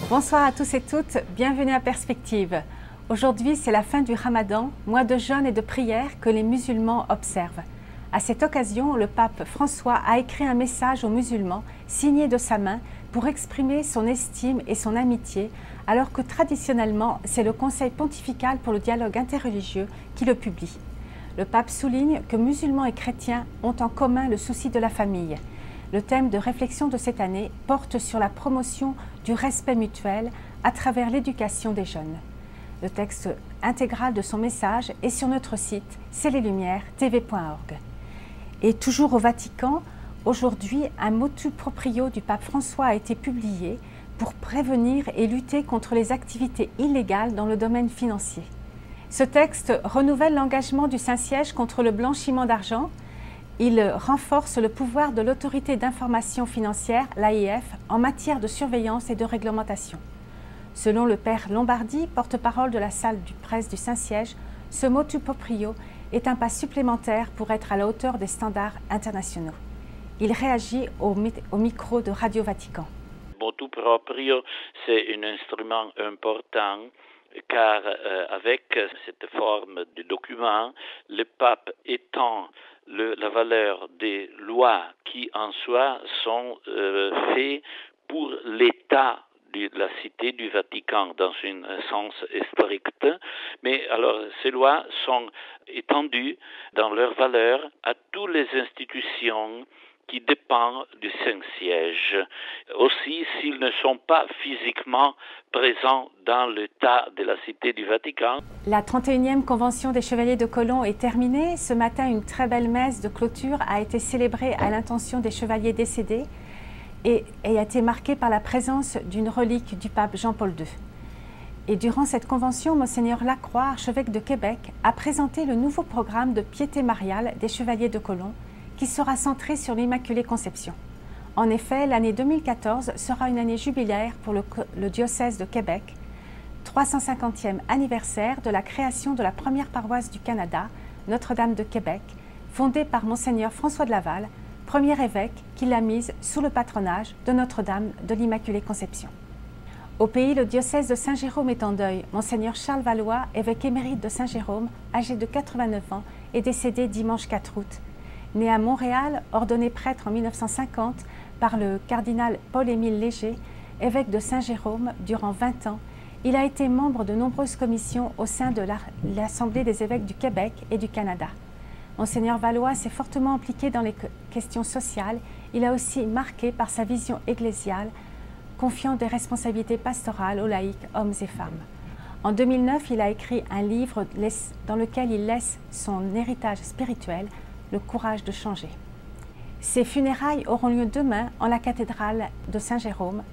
Bonsoir à tous et toutes, bienvenue à Perspective. Aujourd'hui, c'est la fin du Ramadan, mois de jeûne et de prière que les musulmans observent. À cette occasion, le pape François a écrit un message aux musulmans, signé de sa main, pour exprimer son estime et son amitié, alors que traditionnellement, c'est le Conseil pontifical pour le dialogue interreligieux qui le publie. Le pape souligne que musulmans et chrétiens ont en commun le souci de la famille. Le thème de réflexion de cette année porte sur la promotion du respect mutuel à travers l'éducation des jeunes. Le texte intégral de son message est sur notre site cestleslumieres.tv.org. Et toujours au Vatican, aujourd'hui, un motu proprio du pape François a été publié pour prévenir et lutter contre les activités illégales dans le domaine financier. Ce texte renouvelle l'engagement du Saint-Siège contre le blanchiment d'argent. Il renforce le pouvoir de l'autorité d'information financière, l'AIF, en matière de surveillance et de réglementation. Selon le père Lombardi, porte-parole de la salle du presse du Saint-Siège, ce motu proprio est un pas supplémentaire pour être à la hauteur des standards internationaux. Il réagit au micro de Radio Vatican. Motu proprio, c'est un instrument important car avec cette forme de document, le pape étend la valeur des lois qui en soi sont faites pour l'État de la cité du Vatican dans un sens strict, mais alors ces lois sont étendues dans leur valeur à toutes les institutions qui dépendent du Saint-Siège, aussi s'ils ne sont pas physiquement présents dans l'état de la Cité du Vatican. La 31e Convention des Chevaliers de Colomb est terminée. Ce matin, une très belle messe de clôture a été célébrée à l'intention des chevaliers décédés et a été marquée par la présence d'une relique du pape Jean-Paul II. Et durant cette convention, Monseigneur Lacroix, archevêque de Québec, a présenté le nouveau programme de piété mariale des Chevaliers de Colomb, qui sera centré sur l'Immaculée Conception. En effet, l'année 2014 sera une année jubilaire pour le diocèse de Québec, 350e anniversaire de la création de la première paroisse du Canada, Notre-Dame de Québec, fondée par Monseigneur François de Laval, premier évêque qui l'a mise sous le patronage de Notre-Dame de l'Immaculée Conception. Au pays, le diocèse de Saint-Jérôme est en deuil. Monseigneur Charles Valois, évêque émérite de Saint-Jérôme, âgé de 89 ans, est décédé dimanche 4 août. Né à Montréal, ordonné prêtre en 1950 par le cardinal Paul-Émile Léger, évêque de Saint-Jérôme durant 20 ans, il a été membre de nombreuses commissions au sein de l'Assemblée des évêques du Québec et du Canada. Monseigneur Valois s'est fortement impliqué dans les questions sociales. Il a aussi marqué par sa vision ecclésiale, confiant des responsabilités pastorales aux laïcs, hommes et femmes. En 2009, il a écrit un livre dans lequel il laisse son héritage spirituel, le courage de changer. Ces funérailles auront lieu demain en la cathédrale de Saint-Jérôme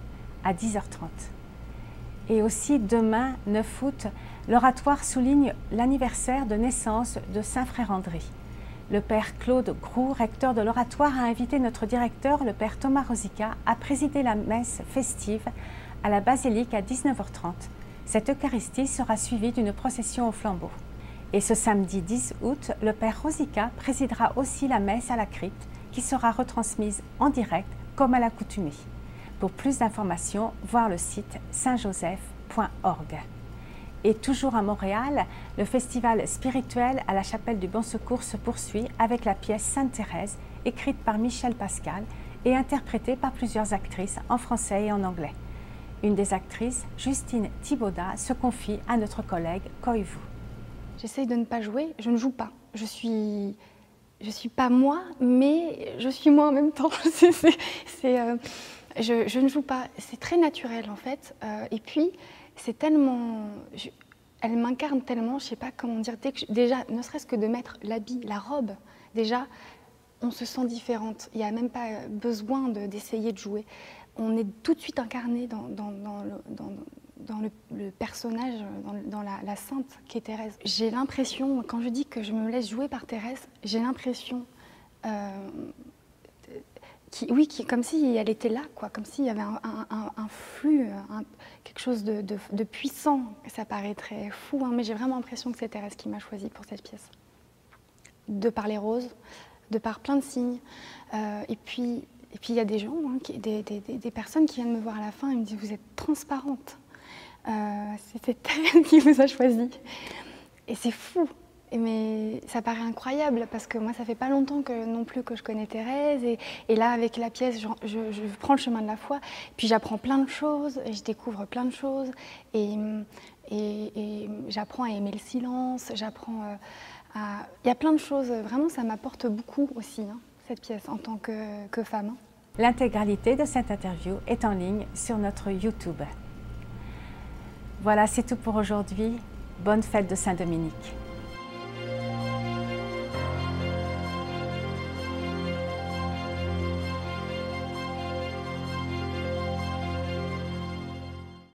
à 10h30. Et aussi demain, 9 août, l'oratoire souligne l'anniversaire de naissance de Saint Frère André. Le père Claude Groux, recteur de l'oratoire, a invité notre directeur, le père Thomas Rosica, à présider la messe festive à la basilique à 19h30. Cette Eucharistie sera suivie d'une procession au flambeau. Et ce samedi 10 août, le père Rosica présidera aussi la messe à la crypte qui sera retransmise en direct comme à l'accoutumée. Pour plus d'informations, voir le site saintjoseph.org. Et toujours à Montréal, le festival spirituel à la chapelle du Bon Secours se poursuit avec la pièce Sainte-Thérèse, écrite par Michel Pascal et interprétée par plusieurs actrices en français et en anglais. Une des actrices, Justine Thibaudat, se confie à notre collègue Koivu. J'essaye de ne pas jouer, je ne joue pas. Je suis pas moi, mais je suis moi en même temps. Je ne joue pas, c'est très naturel en fait. Et puis, c'est tellement... elle m'incarne tellement, je ne sais pas comment dire. Déjà, ne serait-ce que de mettre l'habit, la robe, déjà, on se sent différente. Il n'y a même pas besoin d'essayer de jouer. On est tout de suite incarné dans le personnage, dans la sainte qui est Thérèse. J'ai l'impression, quand je dis que je me laisse jouer par Thérèse, j'ai l'impression comme si elle était là, quoi, comme s'il y avait un flux, quelque chose de puissant. Ça paraît très fou, hein, mais j'ai vraiment l'impression que c'est Thérèse qui m'a choisie pour cette pièce. De par les roses, de par plein de signes, et puis Et puis il y a des gens, hein, des personnes qui viennent me voir à la fin et me disent « vous êtes transparente, c'est Thérèse qui vous a choisi ». Et c'est fou, mais ça paraît incroyable parce que moi ça fait pas longtemps non plus que je connais Thérèse et là avec la pièce je prends le chemin de la foi, puis j'apprends plein de choses, et je découvre plein de choses et j'apprends à aimer le silence, j'apprends à... Il y a plein de choses, vraiment ça m'apporte beaucoup aussi, hein, cette pièce en tant que femme. Hein. L'intégralité de cette interview est en ligne sur notre YouTube. Voilà, c'est tout pour aujourd'hui. Bonne fête de Saint-Dominique.